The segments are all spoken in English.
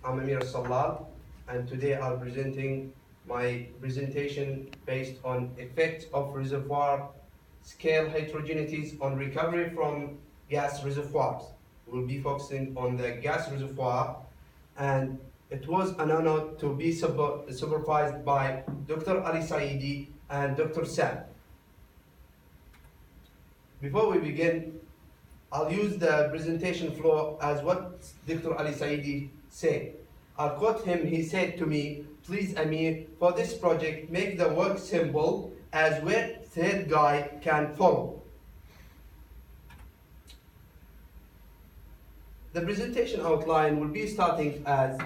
I'm Amir Alsallal, and today I'm presenting my presentation based on effects of reservoir scale heterogeneities on recovery from gas reservoirs. We'll be focusing on the gas reservoir, and it was an honor to be supervised by Dr. Ali Saidi and Dr. Sam. Before we begin, I'll use the presentation flow as what Dr. Ali Saidi said. I'll quote him. He said to me, "Please, Amir, for this project, make the work simple as where third guy can follow." The presentation outline will be starting as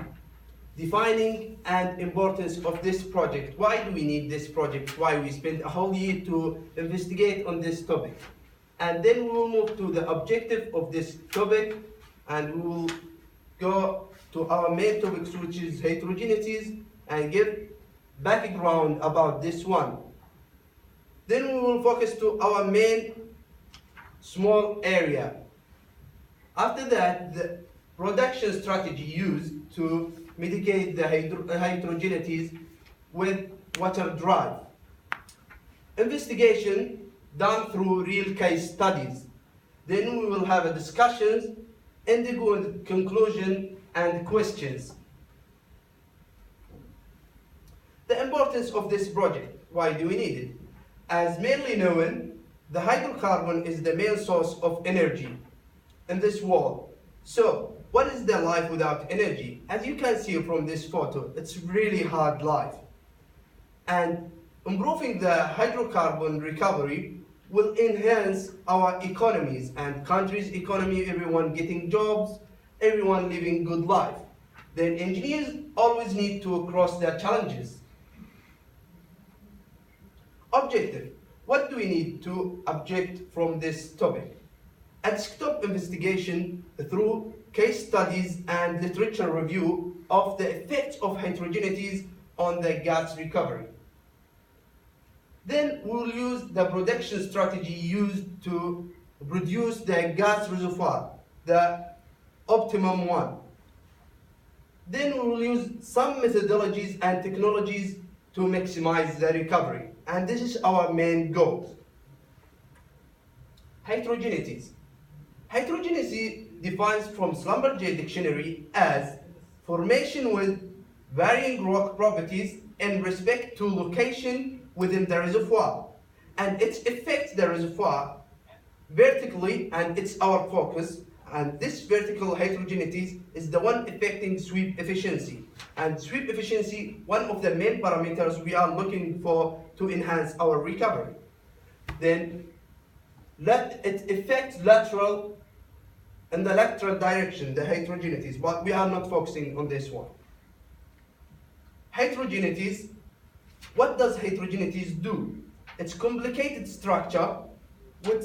defining and importance of this project. Why do we need this project? Why we spent a whole year to investigate on this topic? And then we will move to the objective of this topic, and we will go to our main topics, which is heterogeneities, and give background about this one. Then we will focus to our main small area. After that, the production strategy used to mitigate the heterogeneities with water drive. Investigation done through real case studies. Then we will have a discussions, ending with conclusion and questions. The importance of this project. Why do we need it? As mainly known, the hydrocarbon is the main source of energy in this world. So, what is the life without energy? As you can see from this photo, it's really hard life. And improving the hydrocarbon recovery will enhance our economies and country's economy, everyone getting jobs, everyone living good life. Then engineers always need to cross their challenges. Objective. What do we need to object from this topic? A desktop investigation through case studies and literature review of the effects of heterogeneities on the gas recovery. Then we'll use the production strategy used to produce the gas reservoir, the optimum one. Then we will use some methodologies and technologies to maximize the recovery. And this is our main goal. Heterogeneities. Heterogeneity defines from Schlumberger dictionary as formation with varying rock properties in respect to location within the reservoir, and it affects the reservoir vertically, and it's our focus. And this vertical heterogeneities is the one affecting sweep efficiency. And sweep efficiency, one of the main parameters we are looking for to enhance our recovery. Then let it affect lateral in the lateral direction, the heterogeneities, but we are not focusing on this one. Heterogeneities. What does heterogeneities do? It's complicated structure which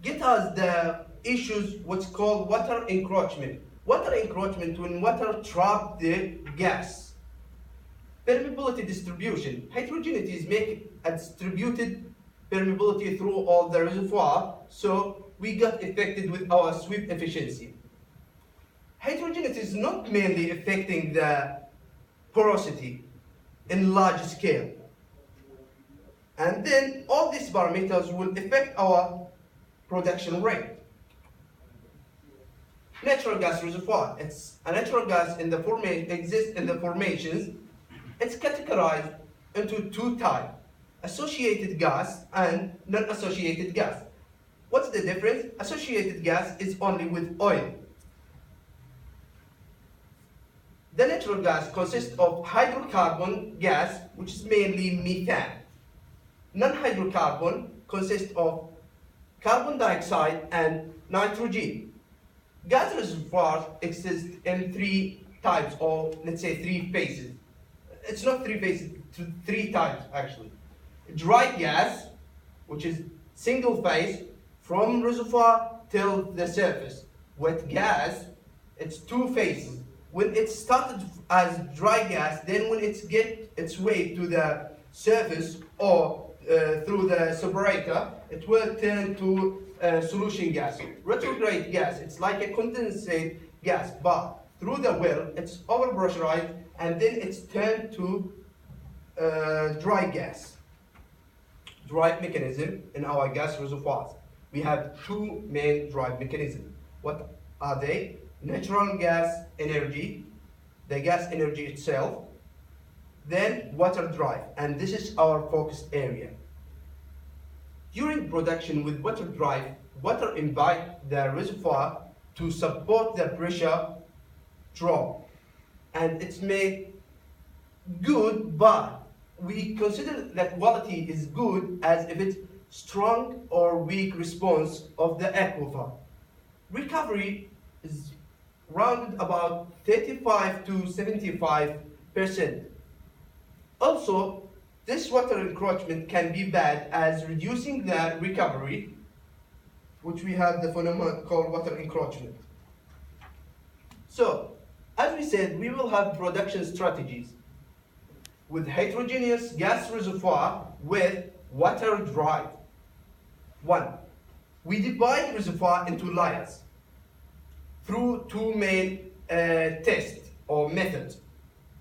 get us the issues what's called water encroachment. Water encroachment when water trap the gas. Permeability distribution. Heterogeneities make a distributed permeability through all the reservoir, so we got affected with our sweep efficiency. Heterogeneity is not mainly affecting the porosity in large scale. And then all these parameters will affect our production rate. Natural gas reservoir. It's a natural gas in the exists in the formations. It's categorized into two types: associated gas and non-associated gas. What's the difference? Associated gas is only with oil. The natural gas consists of hydrocarbon gas, which is mainly methane. Non-hydrocarbon consists of carbon dioxide and nitrogen. Gas reservoirs exist in three types, or let's say three phases. It's not three phases, three types actually. Dry gas, which is single phase from reservoir till the surface. Wet gas, it's two phases. When it started as dry gas, then when it gets its way to the surface or through the separator, it will turn to solution gas. Retrograde gas, it's like a condensate gas, but through the well, it's overpressurized, and then it's turned to dry gas. Drive mechanism in our gas reservoirs. We have two main drive mechanisms. What are they? Natural gas energy, the gas energy itself, then water drive, and this is our focus area. During production with water drive, water invite the reservoir to support the pressure drop, and it's made good, but we consider that quality is good as if it's strong or weak response of the aquifer. Recovery is rounded about 35 to 75%. Also, this water encroachment can be bad as reducing the recovery, which we have the phenomenon called water encroachment. So, as we said, we will have production strategies with heterogeneous gas reservoir with water drive. 1. We divide reservoir into layers through two main tests or methods.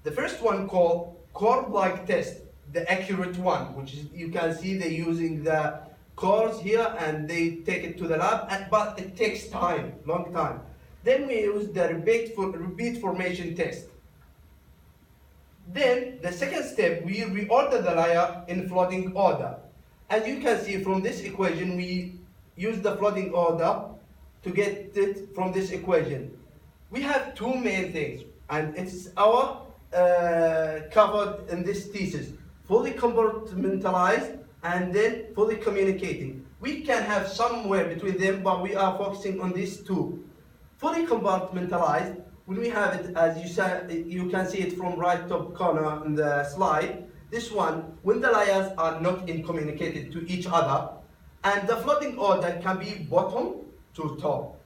The first one called core-like test, the accurate one, which is, you can see they're using the cores here and they take it to the lab, but it takes time, long time. Then we use the repeat formation test. Then the second step, we reorder the layer in flooding order. As you can see from this equation, we use the flooding order to get it from this equation. We have two main things, and it's our covered in this thesis: fully compartmentalized and then fully communicating. We can have somewhere between them, but we are focusing on these two. Fully compartmentalized, when we have it, as you can see it from right top corner in the slide, this one, when the layers are not communicated to each other, and the flooding order can be bottom to top.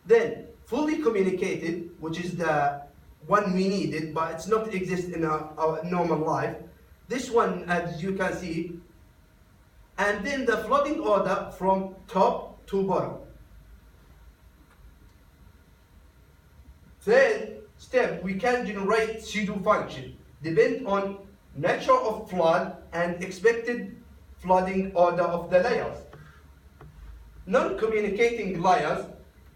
Then, fully communicated, which is the one we needed, but it's not exist in our normal life. This one, as you can see, and then the flooding order from top to bottom. Third step, we can generate pseudo function, depend on nature of flood and expected flooding order of the layers. Non-communicating layers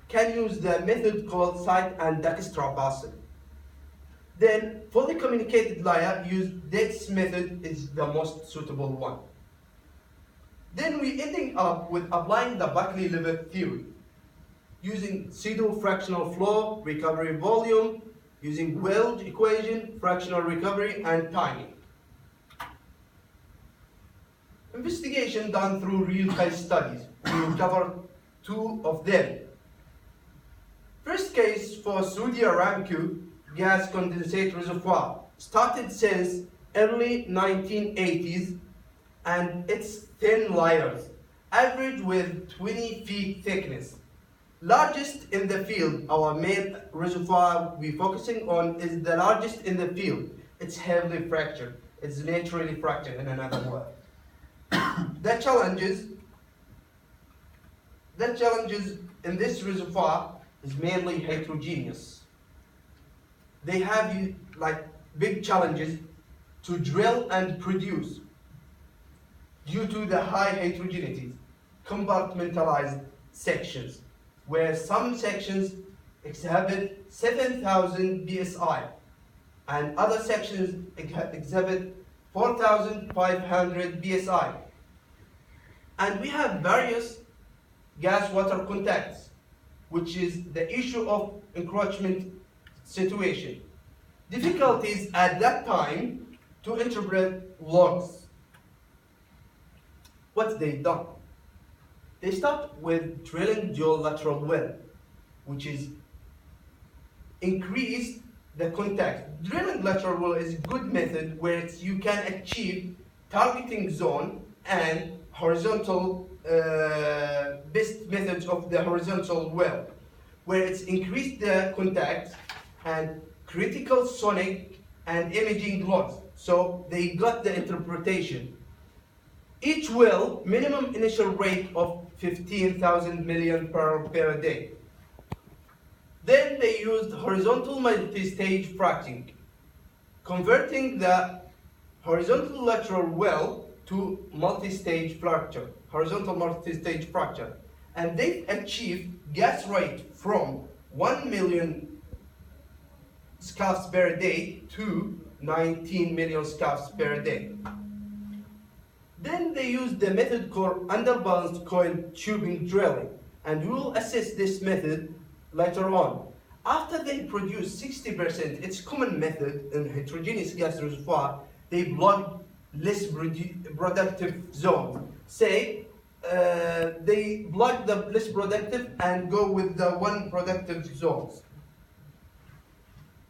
can use the method called site and dextrobasin. Then fully communicated layer use Dex method is the most suitable one. Then we ending up with applying the Buckley-Levitt theory, using pseudo-fractional flow, recovery volume, using Welch equation, fractional recovery, and timing. Investigation done through real case studies. We will cover two of them. First case for Saudi Aramco gas condensate reservoir started since early 1980s, and it's 10 layers, average with 20 feet thickness. Largest in the field, our main reservoir we're focusing on is the largest in the field. It's heavily fractured. It's naturally fractured in another word. The challenges in this reservoir is mainly heterogeneous. They have like big challenges to drill and produce due to the high heterogeneities, compartmentalized sections, where some sections exhibit 7,000 psi and other sections exhibit 4,500 psi. And we have various gas-water contacts, which is the issue of encroachment situation. Difficulties at that time to interpret logs. What they done? They start with drilling dual lateral well, which is increase the contact. Drilling lateral well is a good method where you can achieve targeting zone and horizontal best methods of the horizontal well, where it's increased the contact and critical sonic and imaging logs. So they got the interpretation. Each well, minimum initial rate of 15,000 million barrels per day. Then they used horizontal multi-stage fracking, converting the horizontal lateral well to multi-stage fracture, horizontal multi-stage fracture. And they achieved gas rate from 1 million scuffs per day to 19 million scuffs per day. Then they used the method called underbalanced coil tubing drilling, and we will assess this method later on. After they produce 60%, it's common method in heterogeneous gas reservoir, they plug less productive zones. Say, they plug the less productive and go with the one productive zones.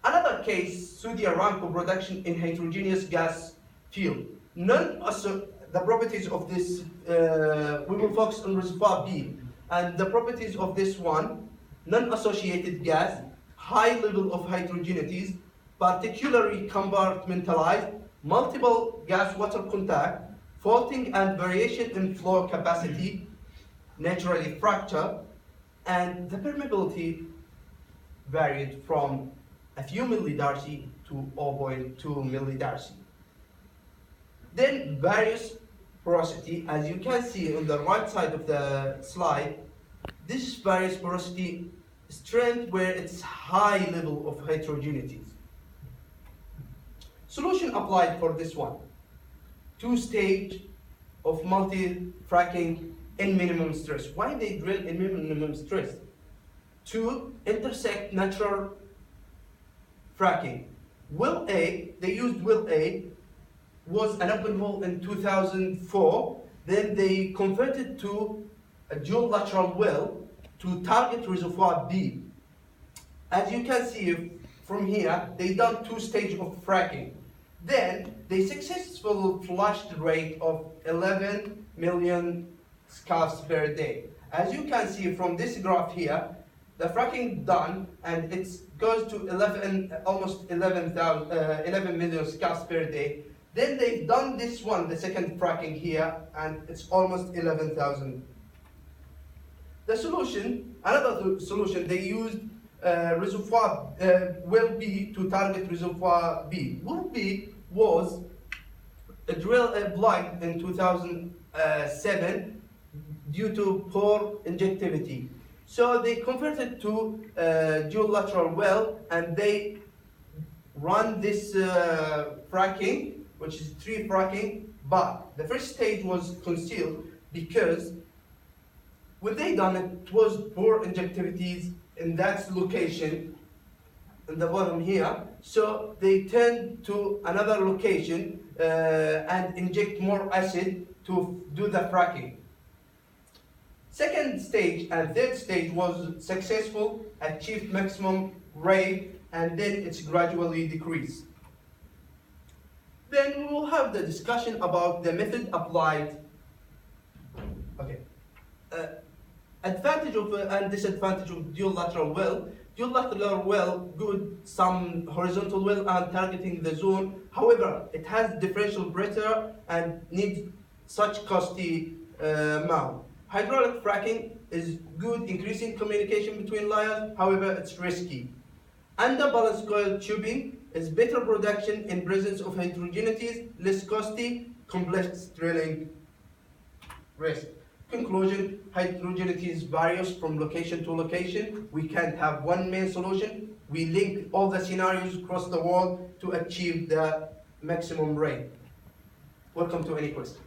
Another case, Saudi Aramco production in heterogeneous gas field. The properties of this, we will focus on reservoir B, and the properties of this one, non-associated gas, high level of heterogeneities, particularly compartmentalized, multiple gas-water contact, faulting and variation in flow capacity, naturally fracture, and the permeability varied from a few millidarcy to 0.2 millidarcy. Then various porosity, as you can see on the right side of the slide, this various porosity strength where it's high level of heterogeneities. Solution applied for this one. 2-stage of multi-fracking in minimum stress. Why they drill in minimum stress? To intersect natural fracking. Well A, they used well A, was an open hole in 2004. Then they converted to a dual lateral well to target reservoir B. As you can see from here, they done 2 stages of fracking. Then they successfully flushed rate of 11 million scuffs per day. As you can see from this graph here, the fracking done and it goes to almost 11 million scuffs per day. Then they've done this one, the second fracking here, and it's almost 11,000. The solution, another solution, they used reservoir well B to target reservoir B. Well B was a plug in 2007 due to poor injectivity. So they converted to dual lateral well and they run this fracking, which is 3 fracking, but the first stage was concealed because when they done it was poor injectivities in that location, in the bottom here, so they turned to another location and inject more acid to do the fracking. Second stage and third stage was successful, achieved maximum rate, and then it's gradually decreased. Then we will have the discussion about the method applied. Okay. Advantage of and disadvantage of dual lateral well. Dual lateral well, good, some horizontal well and targeting the zone. However, it has differential pressure and needs such costly amount. Hydraulic fracking is good, increasing communication between layers. However, it's risky. Underbalanced coil tubing is better production in presence of heterogeneities, less costly, complex drilling risk. Conclusion, heterogeneities varies from location to location. We can't have one main solution. We link all the scenarios across the world to achieve the maximum rate. Welcome to any question.